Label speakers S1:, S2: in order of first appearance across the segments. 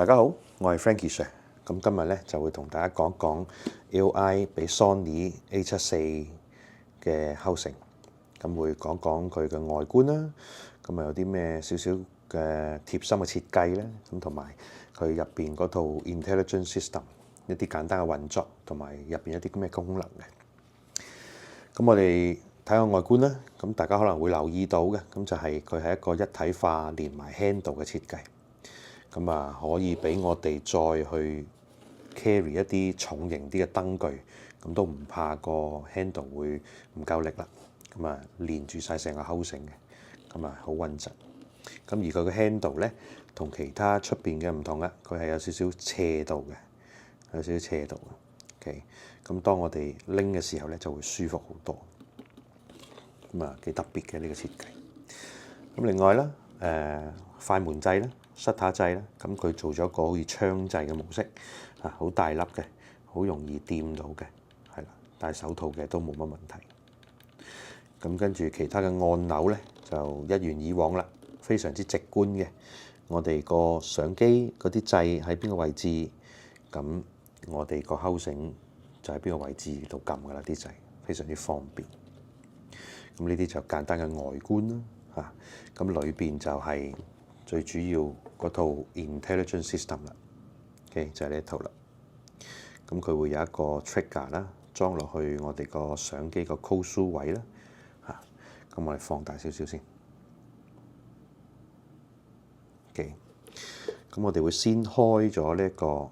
S1: 大家好，我係 Frankie Sir。咁今日咧就會同大家講講 AOI 俾 Sony A74嘅 housing。咁會講講佢嘅外觀啦。咁有啲咩少少嘅貼心嘅設計咧。咁同埋佢入邊嗰套 Intelligent System 一啲簡單嘅運作，同埋入邊一啲咩功能嘅。咁我哋睇下外觀啦。咁大家可能會留意到嘅，咁就係佢係一個一體化連埋 handle 嘅設計。咁啊，可以俾我哋再去 carry 一啲重型啲嘅燈具，咁都唔怕個 handle 會唔夠力啦。咁啊，連住晒成個 housing嘅，咁啊好穩陣。咁而佢嘅 handle 咧，同其他出邊嘅唔同啦，佢係有少少斜度嘅，有少少斜度嘅。OK，咁當我哋拎嘅時候咧，就會舒服好多。咁啊，幾特別嘅呢個設計。咁另外啦，快門掣啦。Shutter 掣啦，咁佢做咗個好似槍掣嘅模式，好大粒嘅，好容易掂到嘅，係啦，戴手套嘅都冇乜問題。咁跟住其他嘅按鈕咧，就一如以往啦，非常之直觀嘅。我哋個相機嗰啲掣喺邊個位置，咁我哋個 housing就喺邊個位置度撳噶啦啲掣，非常之方便。咁呢啲就簡單嘅外觀啦，咁裏邊就係最主要嗰套 Intelligent System 啦，OK 就係呢一套啦。咁佢會有一個 trigger 啦，裝落去我哋個相機個 Cold Shoe 位啦，咁我哋放大少少先。OK，咁我哋會先開咗呢一個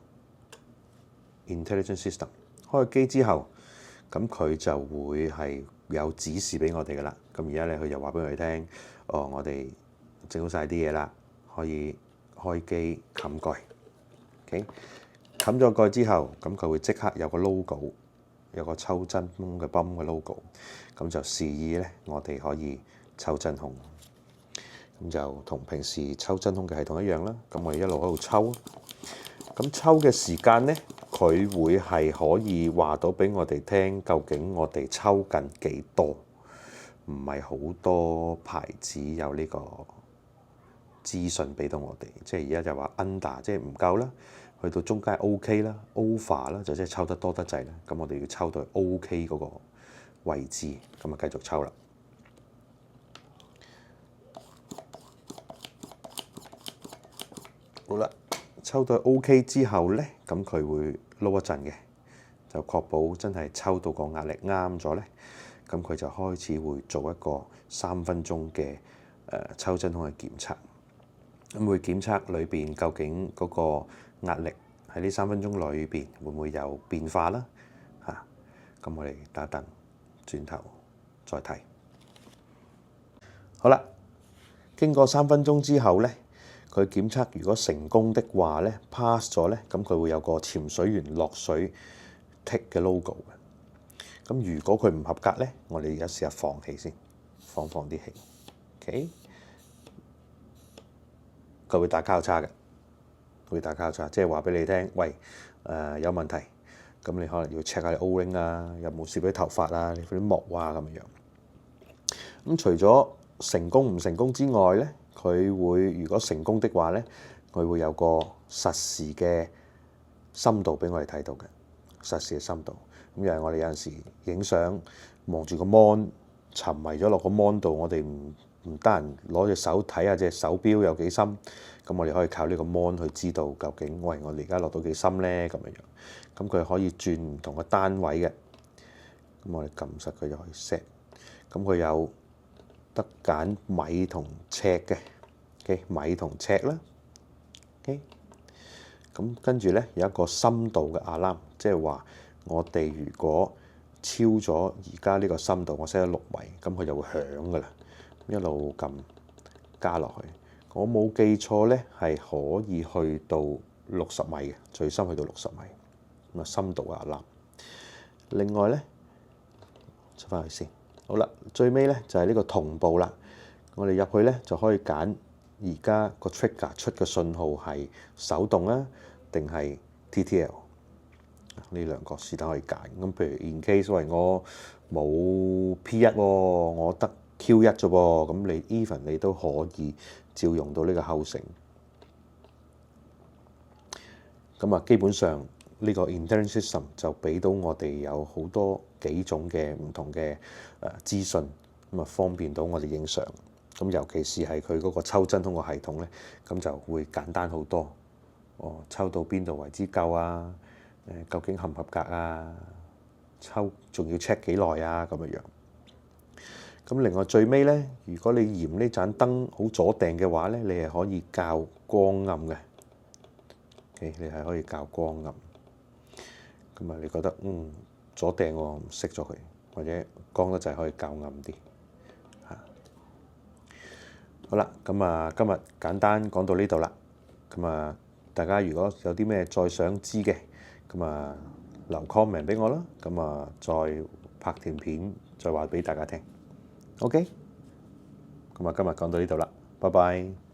S1: Intelligent System， 開咗機之後，咁佢就會係有指示俾我哋噶啦。咁而家咧，佢就話俾我哋聽，我哋整好晒啲嘢啦。可以開機冚蓋，OK，冚咗蓋之後，咁佢會即刻有個 logo， 有個抽真空嘅泵嘅 logo， 咁就示意咧，我哋可以抽真空，咁就同平時抽真空嘅系統一樣啦。咁我哋一路喺度抽，咁抽嘅時間咧，佢會係可以話到俾我哋聽，究竟我哋抽緊幾多？唔係好多牌子有呢個資訊俾到我哋，即係而家就話 under 即係唔夠啦，去到中間 OK 啦 ，over 啦就即係抽得多得滯啦。咁我哋要抽到 OK 嗰個位置，咁啊繼續抽啦。好啦，抽到 OK 之後咧，咁佢會撈一陣嘅，就確保真係抽到個壓力啱咗咧，咁佢就開始會做一個3分鐘嘅抽真空嘅檢測。咁會檢測裏邊究竟嗰個壓力喺呢3分鐘裏邊會唔會有變化啦？咁我哋等一等，轉頭再睇。好啦，經過3分鐘之後咧，佢檢測如果成功的話咧 ，pass 咗咧，咁佢會有個潛水員落水 tick 嘅 logo 嘅。咁如果佢唔合格咧，我哋而家試下放氣先，放啲氣 ，OK。佢會打交叉嘅，會打交叉，即係話俾你聽，喂，有問題，咁你可能要 check 下 O-ring 啊，有冇攝啲頭髮啊，你啲膜啊咁樣。咁除咗成功唔成功之外咧，佢會如果成功的話咧，佢會有個實時嘅深度俾我哋睇到嘅，實時嘅深度。咁又係我哋有陣時影相望住個 mon， 沉迷咗落個 mon 度，我哋唔得閒攞隻手睇下隻手錶有幾深，咁我哋可以靠呢個 mon 去知道究竟，喂，我哋而家落到幾深咧咁樣。咁佢可以轉唔同嘅單位嘅，咁我哋撳實佢就可以 set。咁佢有得揀米同尺嘅，OK， 米同尺啦，OK。咁跟住咧有一個深度嘅 alarm，即係話我哋如果超咗而家呢個深度，我 set 咗6米，咁佢就會響噶啦。一路咁加落去，我冇記錯咧，係可以去到60米嘅，最深去到60米。咁啊，深度啊啦。另外咧，出翻去先。好啦，最尾咧就係呢個同步啦。我哋入去咧就可以揀而家個 trigger 出嘅信號係手動啊，定係 TTL 呢兩個是但可以揀。咁譬如 in case 喂我冇 P1 喎，我得Q1 啫噃，咁你 even 你都可以照用到呢個 housing。咁啊，基本上呢個 Intelligent System 就俾到我哋有好多幾種嘅唔同嘅資訊，咁啊方便到我哋影相。咁尤其是係佢嗰個抽真空個系統咧，咁就會簡單好多。抽到邊度為之夠啊？究竟合唔合格啊？抽仲要 check 幾耐啊？咁樣。咁另外最尾咧，如果你嫌呢盞燈好阻埞嘅話咧，你係可以校光暗嘅。你係可以校光暗。咁啊，你覺得阻埞喎，唔熄咗佢，或者光得滯可以校暗啲嚇。好啦，咁啊，今日簡單講到呢度啦。咁啊，大家如果有啲咩再想知嘅，咁啊留 comment 俾我啦。咁啊，再拍條片，再話俾大家聽。OK，咁啊，今日講到呢度啦，拜拜。